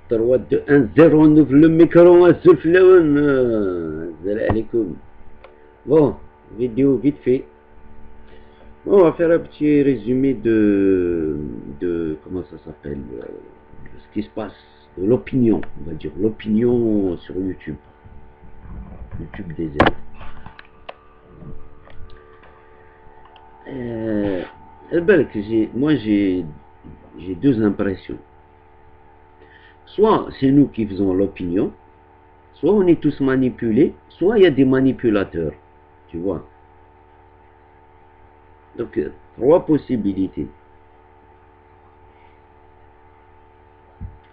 3 2 1 0. On ouvre le micro, on souffle. Salam alaikum. Bon, vidéo vite fait. Bon, on va faire un petit résumé de comment ça s'appelle, ce qui se passe, de l'opinion, on va dire, l'opinion sur YouTube. YouTube des élèves. Moi j'ai deux impressions. Soit c'est nous qui faisons l'opinion, soit on est tous manipulés, soit il y a des manipulateurs, tu vois. Donc, trois possibilités.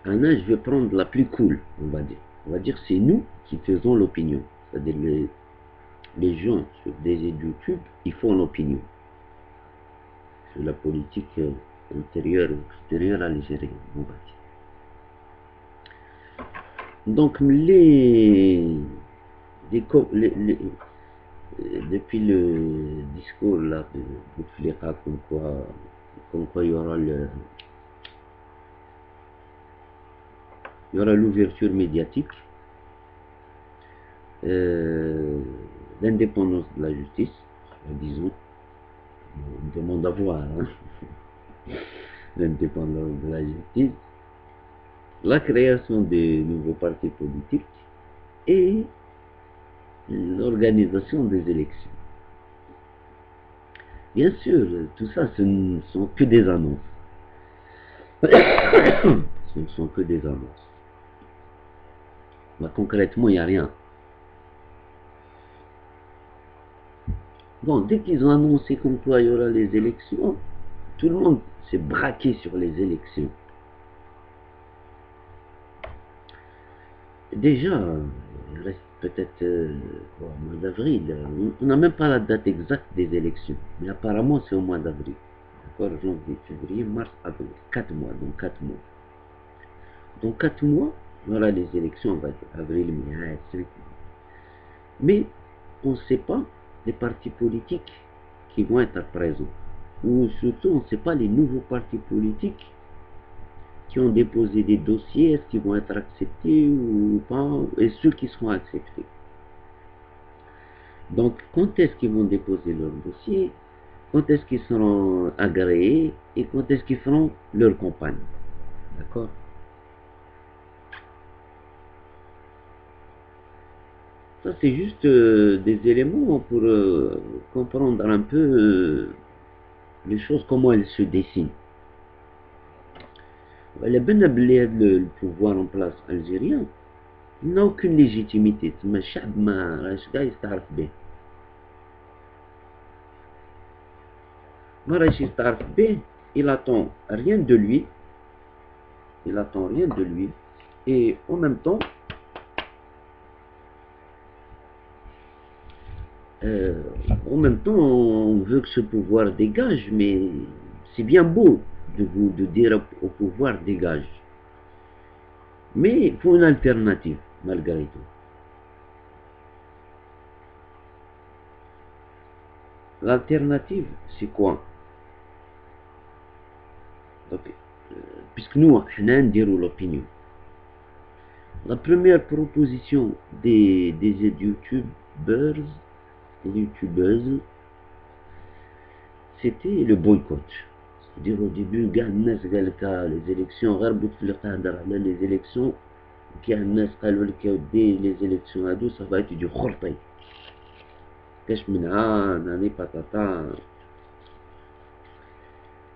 Je vais prendre la plus cool, on va dire. On va dire c'est nous qui faisons l'opinion. C'est-à-dire les gens sur des YouTube, ils font l'opinion sur la politique intérieure ou extérieure algérienne, on va dire. Donc, depuis le discours là de Bouteflika, comme quoi il y aura l'ouverture médiatique, l'indépendance de la justice, disons, on demande à voir, hein, l'indépendance de la justice, la création de nouveaux partis politiques et l'organisation des élections. Bien sûr, tout ça, ce ne sont que des annonces. Ce ne sont que des annonces. Mais concrètement, il n'y a rien. Bon, dès qu'ils ont annoncé comme quoi il y aura les élections, tout le monde s'est braqué sur les élections. Déjà, il reste peut-être au mois d'avril. On n'a même pas la date exacte des élections, mais apparemment c'est au mois d'avril. D'accord, janvier, février, mars, avril. 4 mois, donc 4 mois. Dans 4 mois, voilà les élections, on va dire avril, mai, 5 mois. Mais on ne sait pas les partis politiques qui vont être présents. Ou surtout, on ne sait pas les nouveaux partis politiques qui ont déposé des dossiers, est-ce qu'ils vont être acceptés ou pas, et ceux qui seront acceptés. Donc, quand est-ce qu'ils vont déposer leur dossier, quand est-ce qu'ils seront agréés, et quand est-ce qu'ils feront leur campagne. D'accord? Ça, c'est juste des éléments pour comprendre un peu les choses, comment elles se dessinent. Le pouvoir en place algérien n'a aucune légitimité. Il attend rien de lui. Il attend rien de lui. Et en même temps, on veut que ce pouvoir dégage, mais c'est bien beau de dire au pouvoir dégage. Mais il faut une alternative, malgré tout. L'alternative, c'est quoi? Donc, puisque nous, on a l'opinion. La première proposition des youtubeurs, c'était le boycott. C'est-à-dire au début, les élections, les élections, les élections, ça va être du khortay.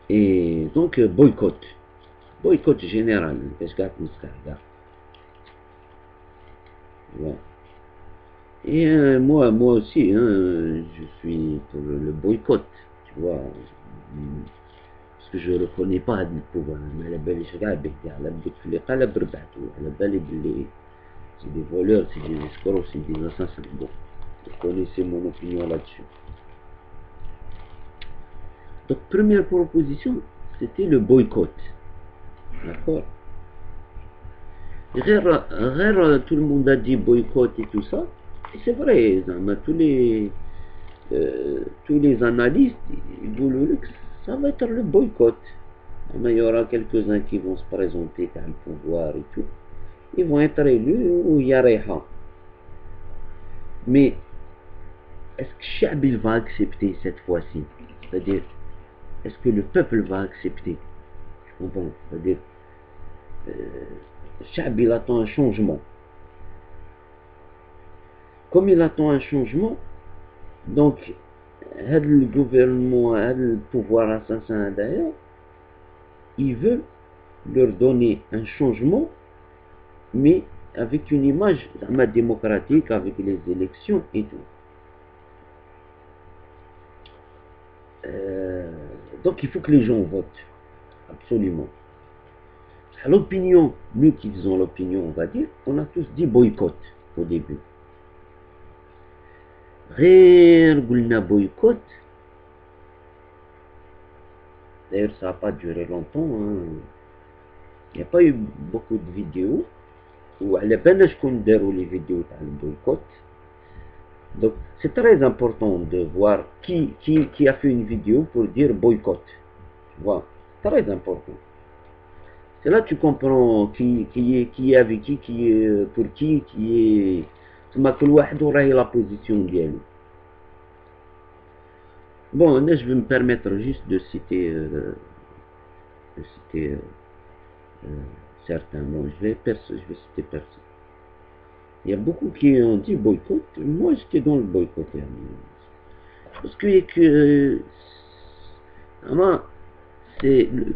Et donc, boycott général. Et moi aussi, hein, je suis pour le boycott, tu vois, parce que je ne reconnais pas le pouvoir. C'est des voleurs, c'est des escrocs, c'est des assassins. Bon, vous connaissez mon opinion là-dessus. Donc, première proposition, c'était le boycott. D'accord? Tout le monde a dit boycott et tout ça. Et c'est vrai, tous les analystes, ils disent que ça va être le boycott. Mais il y aura quelques-uns qui vont se présenter à le pouvoir et tout. ils vont être élus ou il y a Reha. Mais est-ce que Chab il va accepter cette fois-ci? C'est-à-dire, est-ce que le peuple va accepter? Je comprends. C'est-à-dire, Chab il attend un changement. Comme il attend un changement, donc, le gouvernement, le pouvoir assassin d'ailleurs, il veut leur donner un changement, mais avec une image démocratique, avec les élections et tout. Donc il faut que les gens votent, absolument. L'opinion, nous qui faisons l'opinion, on va dire, on a tous dit boycott au début. Rien boycott. D'ailleurs, ça n'a pas duré longtemps. Hein. Il n'y a pas eu beaucoup de vidéos. Ou à la peine je compte les vidéos de boycott. Donc, c'est très important de voir qui a fait une vidéo pour dire boycott. Tu vois, très important. C'est là que tu comprends qui est avec qui est pour qui est. ما كل واحد وراه la position ديالو. Bon, là, je vais me permettre juste de citer, certains noms. Je vais citer personne. Il y a beaucoup qui ont dit boycott. Moi, j'étais dans le boycott. Parce que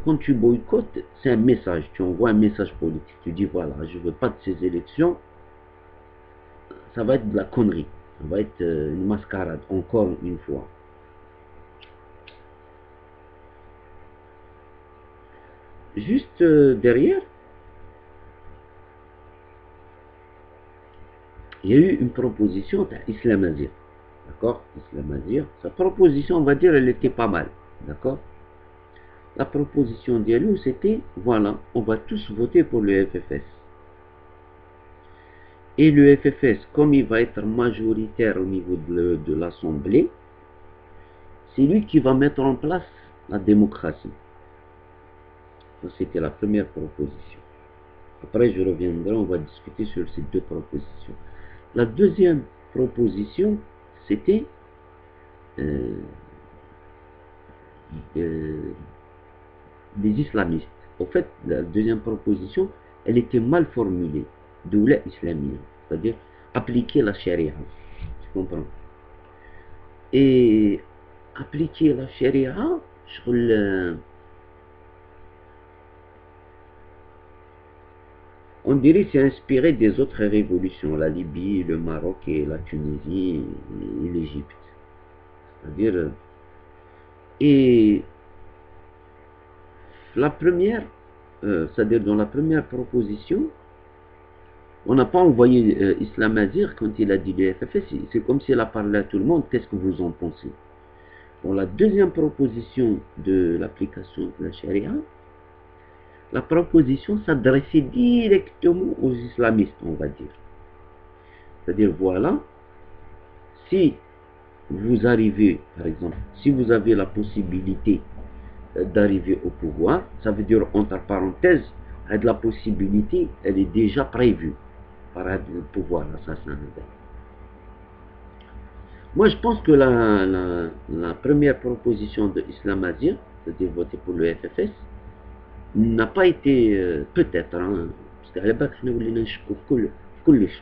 quand tu boycottes, c'est un message. Tu envoies un message politique. Tu dis voilà, je ne veux pas de ces élections. Ça va être de la connerie. Ça va être une mascarade, encore une fois. Juste derrière, il y a eu une proposition d'Islam Azir. D'accord? Islam Azir. Sa proposition, on va dire, elle était pas mal. D'accord? La proposition d'Yalou, c'était, voilà, on va tous voter pour le FFS. Et le FFS, comme il va être majoritaire au niveau de l'Assemblée, c'est lui qui va mettre en place la démocratie. C'était la première proposition. Après, je reviendrai, on va discuter sur ces deux propositions. La deuxième proposition, c'était des islamistes. En fait, la deuxième proposition, elle était mal formulée. Doula islamia, c'est-à-dire appliquer la charia. Tu comprends? Et appliquer la charia, on dirait c'est inspiré des autres révolutions, la Libye, le Maroc et la Tunisie et l'Égypte. C'est-à-dire, et la première, c'est-à-dire dans la première proposition, on n'a pas envoyé Islam Azir quand il a dit le FFS, c'est comme s'il a parlé à tout le monde, qu'est-ce que vous en pensez? Dans la deuxième proposition de l'application de la charia, la proposition s'adressait directement aux islamistes, on va dire. C'est-à-dire, voilà, si vous arrivez, par exemple, si vous avez la possibilité d'arriver au pouvoir, ça veut dire, entre parenthèses, la possibilité, elle est déjà prévue par le pouvoir assassin. Moi, je pense que la première proposition de Islam Azir, c'est-à-dire voter pour le FFS, n'a pas été, peut-être, hein, parce qu'à l'époque, nous voulons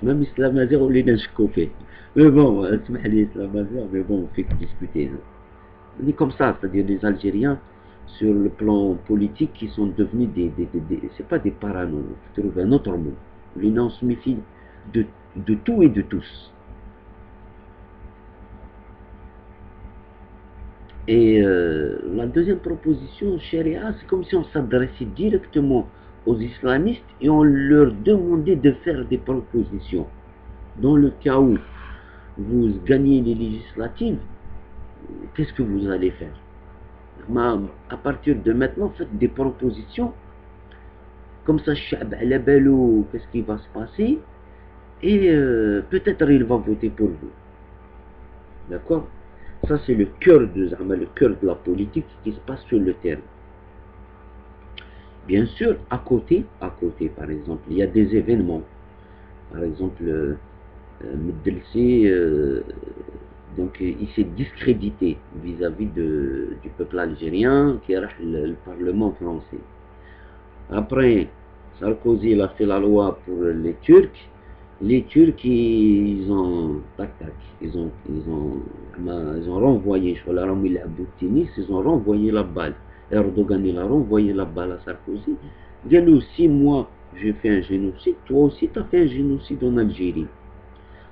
même Islam Azir, on voulait n'chkoufer. Mais bon, Islam Azir, mais bon, on fait que discuter. On est comme ça, c'est-à-dire les Algériens, sur le plan politique, qui sont devenus c'est pas des parano, je trouve un autre mot. On se méfie de tout et de tous. Et la deuxième proposition, Sharia, c'est comme si on s'adressait directement aux islamistes et on leur demandait de faire des propositions. Dans le cas où vous gagnez les législatives, qu'est-ce que vous allez faire? À partir de maintenant, faites des propositions. Comme ça, qu'est-ce qui va se passer? Et peut-être il va voter pour vous. D'accord? Ça, c'est le cœur de la politique qui se passe sur le terrain. Bien sûr, à côté, par exemple, il y a des événements. Par exemple, Meddelsi, donc il s'est discrédité vis-à-vis du peuple algérien qui a le Parlement français. Après, Sarkozy il a fait la loi pour les Turcs. Les Turcs, ils ont, tac, tac, ils ont renvoyé, je vois là, ils ont renvoyé la balle. Erdogan, il a renvoyé la balle à Sarkozy. Il dit, 6 mois, j'ai fait un génocide, toi aussi, tu as fait un génocide en Algérie.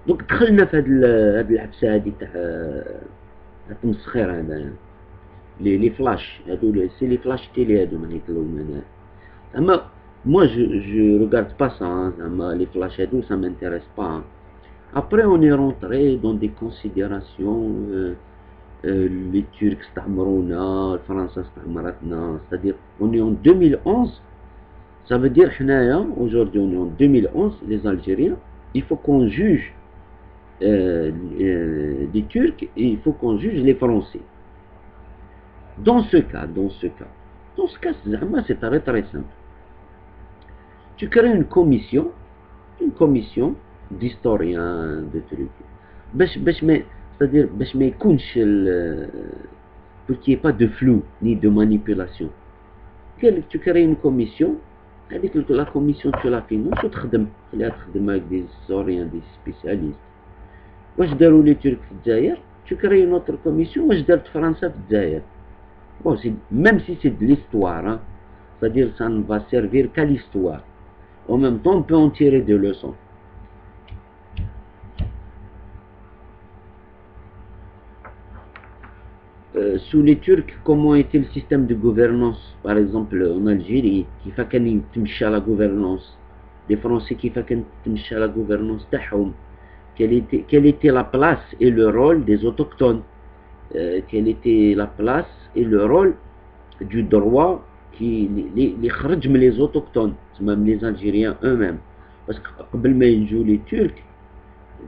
دونك دخلنا في هاد العبسه هادي تاع التمسخير هذا لي فلاش هادو سي لي فلاش تيلي هادو ملي يطلعوا من اما moi je regarde pas ça hein, les flashs et tout ça m'intéresse pas hein. Après on est rentré dans des considérations les Turcs استعمرونا الفرنسا استعمرتنا c'est-à-dire on est en 2011 ça veut dire حنايا aujourd'hui on est en 2011 les Algériens il faut qu'on juge des Turcs et il faut qu'on juge les Français. Dans ce cas, c'est très simple. Tu crées une commission d'historiens, de trucs. C'est-à-dire, pour qu'il n'y ait pas de flou ni de manipulation. Tu crées une commission, la commission tu la finances, tu travailles avec des historiens, des spécialistes. واش داروا لي ترك في الجزائر tu crées une autre commission واش دارت فرنسا في الجزائر bon même si c'est de l'histoire hein, c'est-à-dire ça ne va servir qu'à l'histoire en même temps on peut en tirer des leçons sous les Turcs comment était le système de gouvernance par exemple en Algérie كيف كان تمشى la gouvernance les Français كيف كانت تمشى la gouvernance تاعهم quelle était la place et le rôle des autochtones, quelle était la place et le rôle du droit qui les autochtones, même les Algériens eux-mêmes. Parce que les Turcs,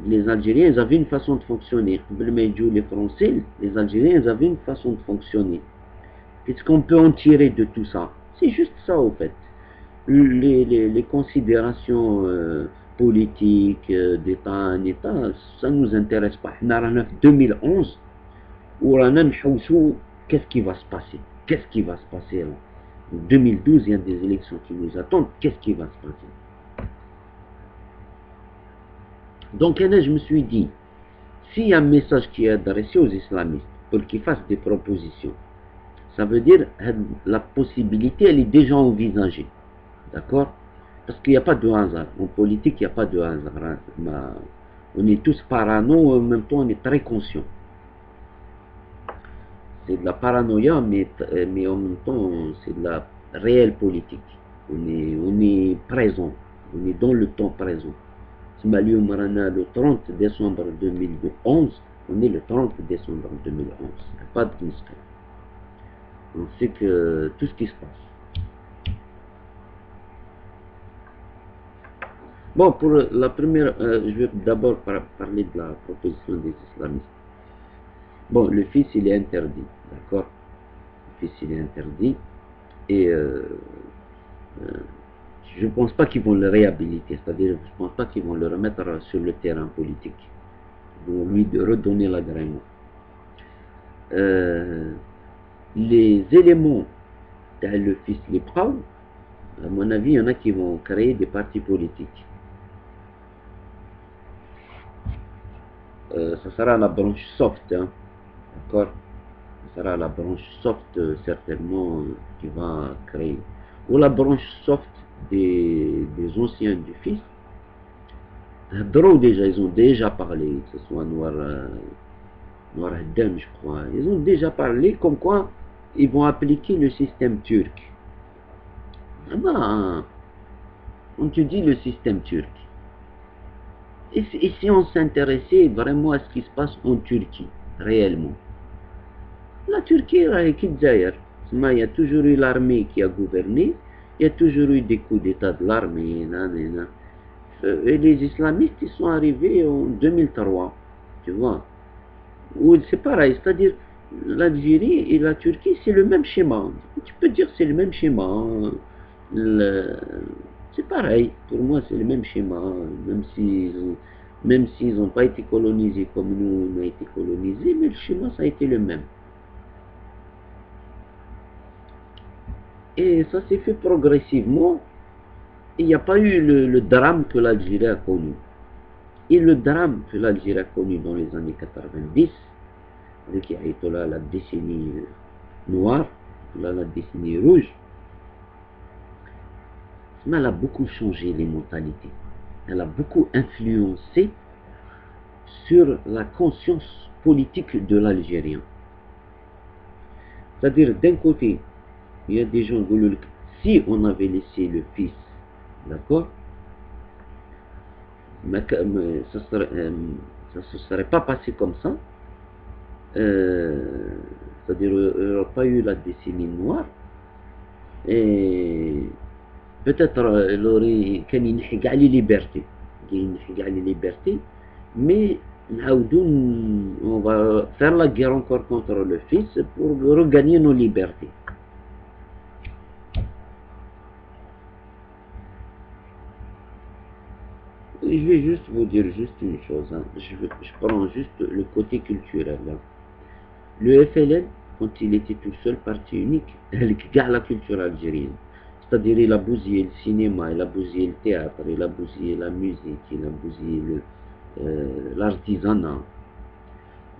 les Algériens ils avaient une façon de fonctionner. Les Français, les Algériens ils avaient une façon de fonctionner. Qu'est-ce qu'on peut en tirer de tout ça? C'est juste ça au fait. Les considérations politique d'État en État, ça ne nous intéresse pas. On est en 2011 où on a qu'est-ce qui va se passer? Qu'est-ce qui va se passer là? En 2012, il y a des élections qui nous attendent. Qu'est-ce qui va se passer? Donc je me suis dit, s'il y a un message qui est adressé aux islamistes pour qu'ils fassent des propositions, ça veut dire la possibilité, elle est déjà envisagée. D'accord? Parce qu'il n'y a pas de hasard. En politique, il n'y a pas de hasard. On est tous parano, en même temps, on est très conscient. C'est de la paranoïa, mais en même temps, c'est de la réelle politique. On est présent. On est dans le temps présent. Le 30 décembre 2011, on est le 30 décembre 2011. Il n'y a pas de mystère. On sait que tout ce qui se passe. Bon, pour la première, je vais d'abord parler de la proposition des islamistes. Bon, le fils, il est interdit, d'accord? Le fils, il est interdit. Et je ne pense pas qu'ils vont le réhabiliter, c'est-à-dire, je ne pense pas qu'ils vont le remettre sur le terrain politique. Ils vont lui redonner l'agrément. Les éléments dans le fils Librao, à mon avis, il y en a qui vont créer des partis politiques. Ça sera la branche soft, hein, d'accord? Ça sera la branche soft certainement qui va créer. Ou la branche soft des anciens du fils. Déjà, ils ont déjà parlé, que ce soit Noir Haddam, je crois. Ils ont déjà parlé comme quoi ils vont appliquer le système turc. Vraiment, on te dit le système turc. Et si on s'intéressait vraiment à ce qui se passe en Turquie, réellement. La Turquie, il y a toujours eu l'armée qui a gouverné, il y a toujours eu des coups d'état de l'armée, et les islamistes, ils sont arrivés en 2003, tu vois. C'est pareil, c'est-à-dire l'Algérie et la Turquie, c'est le même schéma. Tu peux dire c'est le même schéma. C'est pareil, pour moi c'est le même schéma, même s'ils n'ont pas été colonisés comme nous on a été colonisés, mais le schéma ça a été le même. Et ça s'est fait progressivement. Il n'y a pas eu le drame que l'Algérie a connu. Et le drame que l'Algérie a connu dans les années 90, avec Ayatollah, la décennie noire, là, la décennie rouge, elle a beaucoup changé les mentalités. Elle a beaucoup influencé sur la conscience politique de l'Algérien. C'est-à-dire, d'un côté, il y a des gens qui, si on avait laissé le fils, d'accord, ça ne se serait pas passé comme ça. C'est-à-dire, il n'y aurait pas eu la décennie noire. Et peut-être il aurait كان ينحي كاع لي ليبرتي ينحي كاع لي ليبرتي mais نعاودو on va faire la guerre encore contre le fils pour regagner nos libertés. Je vais juste vous dire juste une chose, hein. Je prends juste le côté culturel. Hein. Le FLN, quand il était tout seul, parti unique, il a la culture algérienne. C'est-à-dire il a bousillé le cinéma, il a bousillé le théâtre, il a bousillé la musique, il a bousillé l'artisanat.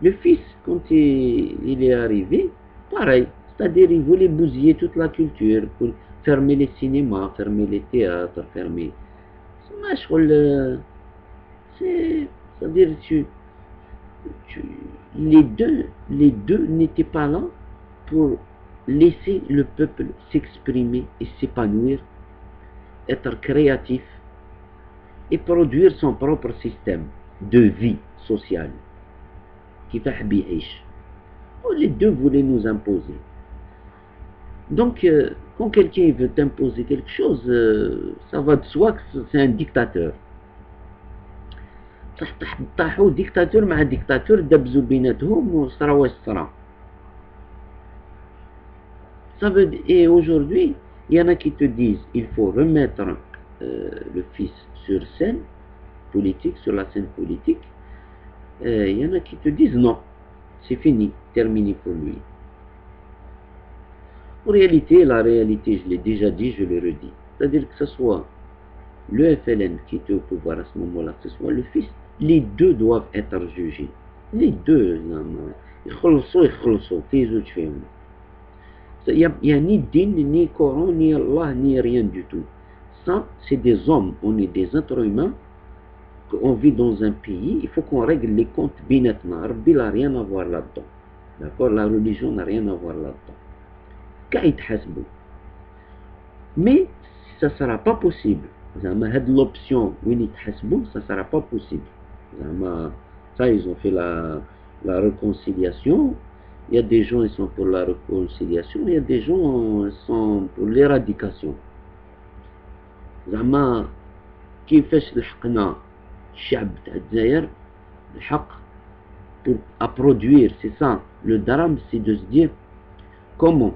Le fils, quand il est arrivé, pareil. C'est-à-dire il voulait bousiller toute la culture, pour fermer les cinémas, fermer les théâtres, fermer... C'est-à-dire les deux n'étaient pas là pour laisser le peuple s'exprimer et s'épanouir, être créatif et produire son propre système de vie sociale qui fait bi'ich. Les deux voulaient nous imposer. Donc, quand quelqu'un veut imposer quelque chose, ça va de soi que c'est un dictateur. طاحوا ديكتاتور مع ديكتاتور دبزوا بيناتهم وصرا واش صرا. Et aujourd'hui, il y en a qui te disent il faut remettre le fils sur scène politique, sur la scène politique. Il y en a qui te disent non, c'est fini, terminé pour lui. En réalité, la réalité, je l'ai déjà dit, je le redis. C'est-à-dire que ce soit le FLN qui était au pouvoir à ce moment-là, que ce soit le fils, les deux doivent être jugés. Les deux, il n'y a ni din, ni Coran, ni Allah, ni rien du tout. Ça, c'est des hommes, on est des êtres humains, on vit dans un pays, il faut qu'on règle les comptes binatna. Rabbi n'a rien à voir là-dedans. D'accord? La religion n'a rien à voir là-dedans. Mais ça ne sera pas possible. L'option où ils ça ne sera pas possible. Ça, ils ont fait la réconciliation. Il y a des gens qui sont pour la réconciliation, il y a des gens qui sont pour l'éradication. كيفاش لحقنا الشعب تاع الجزائر الحق à produire, c'est ça. Le drame, c'est de se dire comment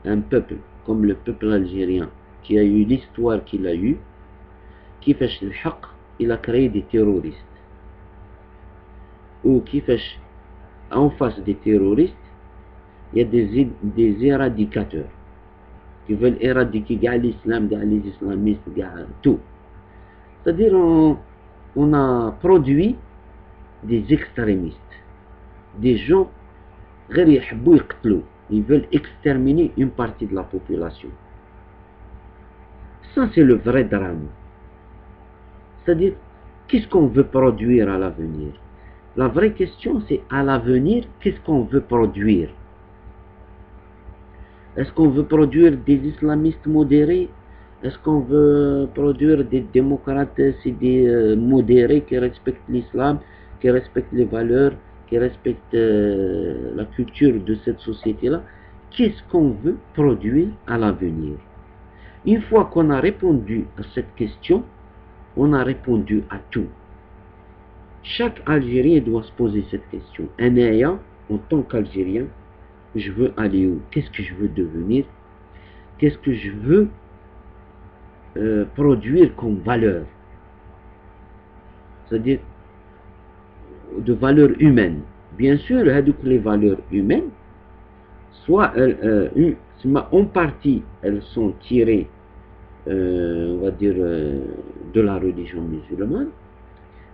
un peuple comme le peuple algérien qui a eu l'histoire qu'il a eue, كيفاش الحق il a créé des terroristes. Ou كيفاش en face des terroristes, il y a des éradicateurs qui veulent éradiquer l'islam, les islamistes, tout. C'est-à-dire on a produit des extrémistes, des gens ils veulent exterminer une partie de la population. Ça, c'est le vrai drame. C'est-à-dire, qu'est-ce qu'on veut produire à l'avenir? La vraie question, c'est à l'avenir, qu'est-ce qu'on veut produire? Est-ce qu'on veut produire des islamistes modérés? Est-ce qu'on veut produire des démocrates et des modérés qui respectent l'islam, qui respectent les valeurs, qui respectent la culture de cette société-là? Qu'est-ce qu'on veut produire à l'avenir? Une fois qu'on a répondu à cette question, on a répondu à tout. Chaque Algérien doit se poser cette question. En tant qu'Algérien, je veux aller où? Qu'est-ce que je veux devenir? Qu'est-ce que je veux produire comme valeur, c'est-à-dire de valeur humaine. Bien sûr, les valeurs humaines, soit en partie, elles sont tirées, on va dire, de la religion musulmane,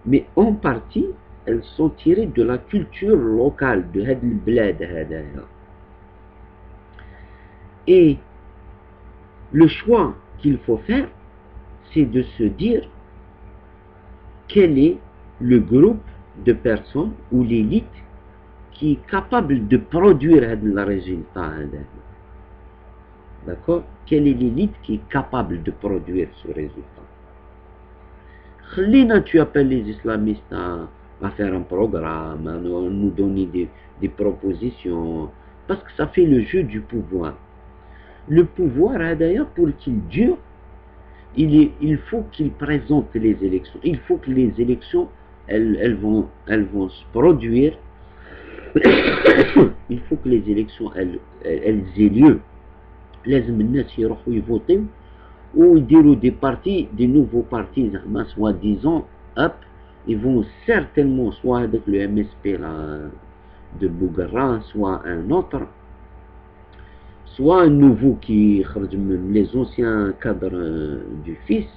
mais en partie, elles sont tirées de la culture locale de هذا البلاد هذايا. Et le choix qu'il faut faire, c'est de se dire quel est le groupe de personnes ou l'élite qui est capable de produire le résultat. D'accord? Quelle est l'élite qui est capable de produire ce résultat? Khlina, tu appelles les islamistes à faire un programme, à nous donner des propositions, parce que ça fait le jeu du pouvoir. Le pouvoir, d'ailleurs, pour qu'il dure, il faut qu'il présente les élections. Il faut que les élections, elles vont se produire. Il faut que les élections, elles aient lieu. لازم الناس يروحوا يفوتيو ويديروا des nouveaux partis, soi-disant, hop, ils vont certainement soit avec le MSP là, de Bouguerin, soit un autre, soit un nouveau qui les anciens cadres du fils.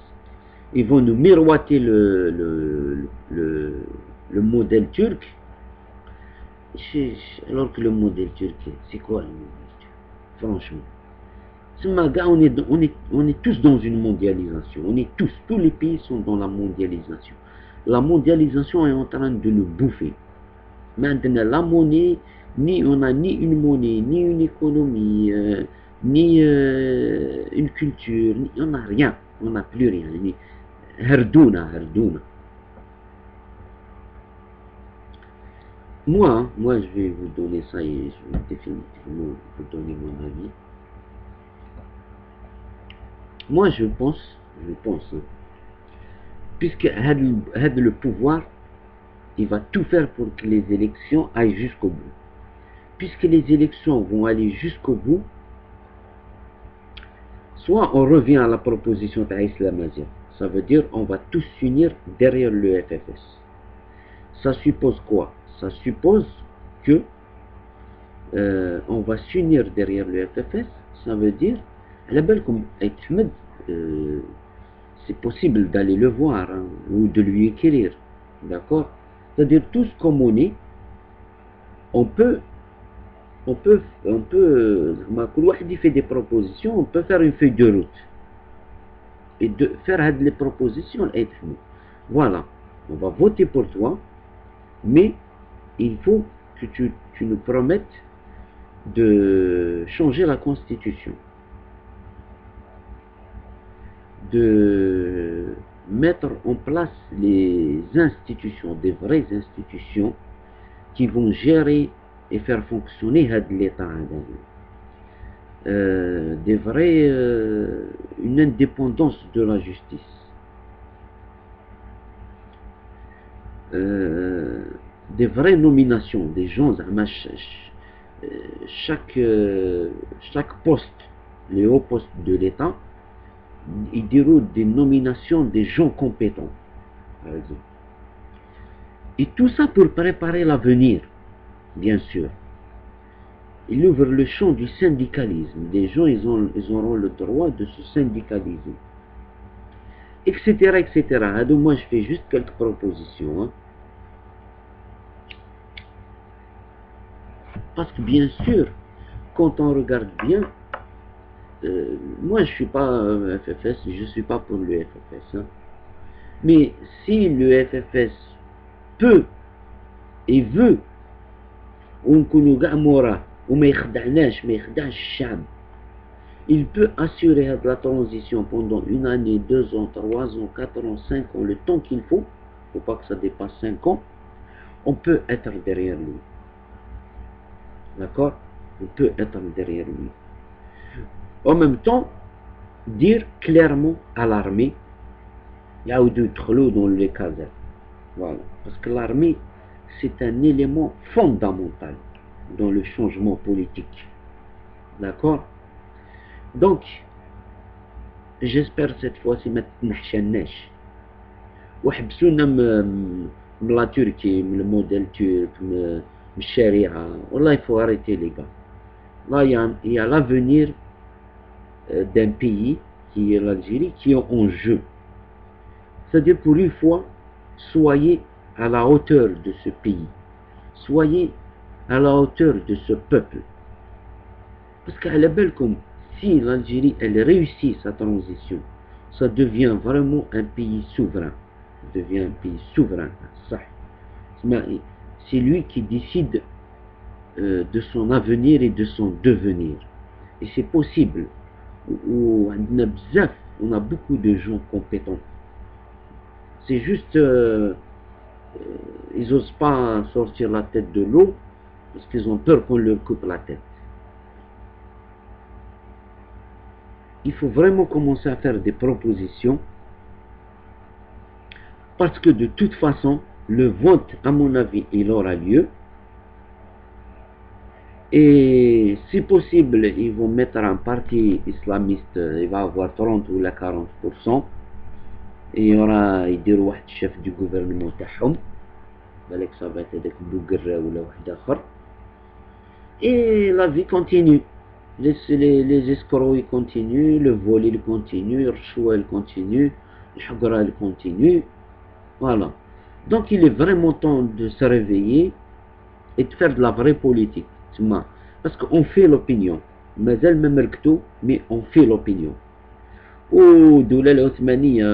Ils vont nous miroiter le modèle turc, alors que le modèle turc, c'est quoi le modèle turc? Franchement, on est tous dans une mondialisation. Tous les pays sont dans la mondialisation. La mondialisation est en train de nous bouffer. Maintenant, la monnaie, on n'a ni une monnaie, ni une économie, ni une culture, on n'a rien. On n'a plus rien. Herdouna. Moi, je vais vous donner ça et je vais définitivement vous donner mon avis. Moi, je pense, puisque le pouvoir, il va tout faire pour que les élections aillent jusqu'au bout. Puisque les élections vont aller jusqu'au bout, soit on revient à la proposition d'Islam Azir. Ça veut dire on va tous s'unir derrière le FFS. Ça suppose quoi? Ça suppose que on va s'unir derrière le FFS. Ça veut dire, la belle comme Ahmed, c'est possible d'aller le voir hein, ou de lui écrire, d'accord? C'est-à-dire tous comme on est, on peut, il fait des propositions, on peut faire une feuille de route et de faire les propositions. Voilà, on va voter pour toi, mais il faut que tu nous promettes de changer la constitution, de mettre en place les institutions, des vraies institutions qui vont gérer et faire fonctionner l'État, une indépendance de la justice, des vraies nominations, des gens, chaque poste, les hauts postes de l'État, ils déroulent des nominations des gens compétents, par exemple. Et tout ça pour préparer l'avenir, bien sûr. Il ouvre le champ du syndicalisme. Des gens, ils auront le droit de se syndicaliser. Etc., etc. Donc moi, je fais juste quelques propositions. Hein. Parce que bien sûr, quand on regarde bien, moi je suis pas FFS, je suis pas pour le FFS. Hein. Mais si le FFS peut et veut, on il peut assurer la transition pendant une année, 2 ans, 3 ans, 4 ans, 5 ans, le temps qu'il faut pas que ça dépasse 5 ans, on peut être derrière lui. D'accord? On peut être derrière lui. En même temps, dire clairement à l'armée, il y a deux trous dans les casernes. Voilà. Parce que l'armée, c'est un élément fondamental dans le changement politique. D'accord? Donc, جيسبر سيت فواسي ما تنحشناش وحبسونا من لا تركي، من الموديل ترك، من الشريعة. والله يفو اريتي لي غا. Là, il y a l'avenir d'un pays qui est l'Algérie qui est en jeu. C'est-à-dire, pour une fois, soyez à la hauteur de ce pays. Soyez à la hauteur de ce peuple. Parce qu'à la belle comme si l'Algérie, elle réussit sa transition, ça devient vraiment un pays souverain. Ça devient un pays souverain. C'est lui qui décide de son avenir et de son devenir. Et c'est possible. On a beaucoup de gens compétents. C'est juste, ils n'osent pas sortir la tête de l'eau parce qu'ils ont peur qu'on leur coupe la tête. Il faut vraiment commencer à faire des propositions parce que de toute façon, le vote, à mon avis, il aura lieu. Et si possible, ils vont mettre un parti islamiste, il va avoir 30 ou 40%. Et il y aura يديروا واحد chef du gouvernement تاعهم، بالك صافي هذاك بوقرة ولا واحد آخر. Et la vie continue. Les escrocs ils continuent, le vol il continue, le rchoua il continue, le حقرة il continue. Voilà. Donc il est vraiment temps de se réveiller et de faire de la vraie politique. Parce qu'on fait l'opinion. مازال ما مركتو mais on fait l'opinion. والدولة العثمانية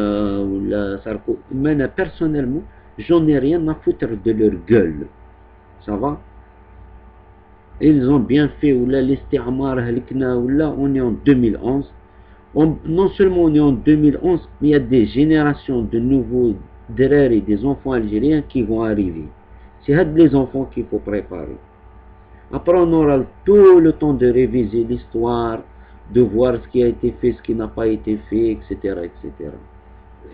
ولا ساركو، mais أنا personnellement j'en ai rien à foutre de leur gueule. Ça va. Ils ont bien fait. ولا الاستعمار هلكنا ولا on est en 2011. Non seulement on est en 2011, mais il y a des générations de nouveaux derrière et des enfants algériens qui vont arriver. C'est les enfants qu'il faut préparer. Après on aura tout le temps de réviser l'histoire, de voir ce qui a été fait, ce qui n'a pas été fait, etc., etc.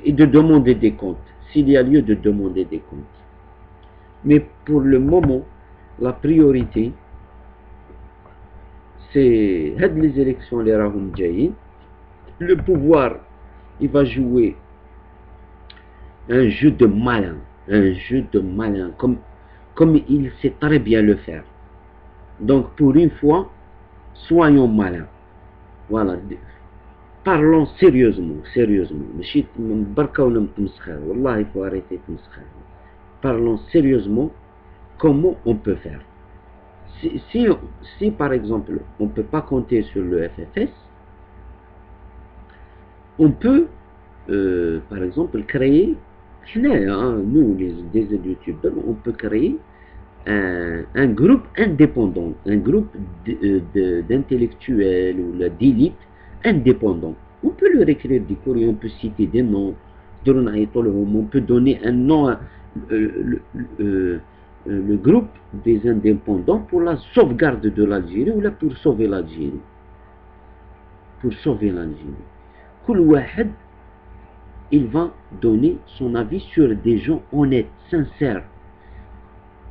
Et de demander des comptes, s'il y a lieu de demander des comptes. Mais pour le moment, la priorité, c'est les élections, les Rahum Djaïn. Le pouvoir, il va jouer un jeu de malin, comme il sait très bien le faire. Donc pour une fois, soyons malins. Voilà. Parlons sérieusement. Wallah, il faut arrêter de me. Parlons sérieusement comment on peut faire. Si par exemple on ne peut pas compter sur le FFS, on peut par exemple créer, nous des youtubeurs, on peut créer un groupe indépendant, un groupe d'intellectuels ou d'élite indépendants. On peut leur écrire des courriers, on peut citer des noms, on peut donner un nom, le groupe des indépendants pour la sauvegarde de l'Algérie ou là pour sauver l'Algérie. Pour sauver l'Algérie. Kul wahed, il va donner son avis sur des gens honnêtes, sincères.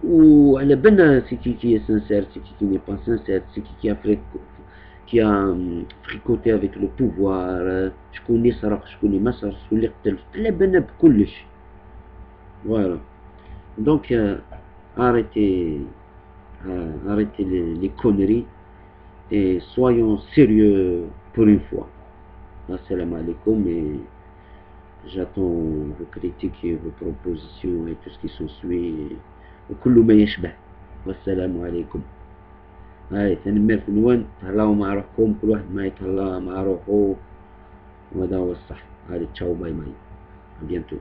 Ou à la bonne, c'est qui est sincère, c'est qui n'est pas sincère, c'est qui a fricoté avec le pouvoir, je connais Sarah, je connais Massar, je connais Qtel, la bonne بكلش. Voilà. Donc arrêtez les conneries et soyons sérieux pour une fois. Assalamu alaikum, et j'attends vos critiques et vos propositions et tout ce qui s'ensuit. وكل ما يشبه. والسلام عليكم. هاي تنمر في نوان تهلاو مع روحكم، كل واحد ما يتهلا مع روحه، وهذا هو الصح. هاي تشاو باي باي. À bientôt.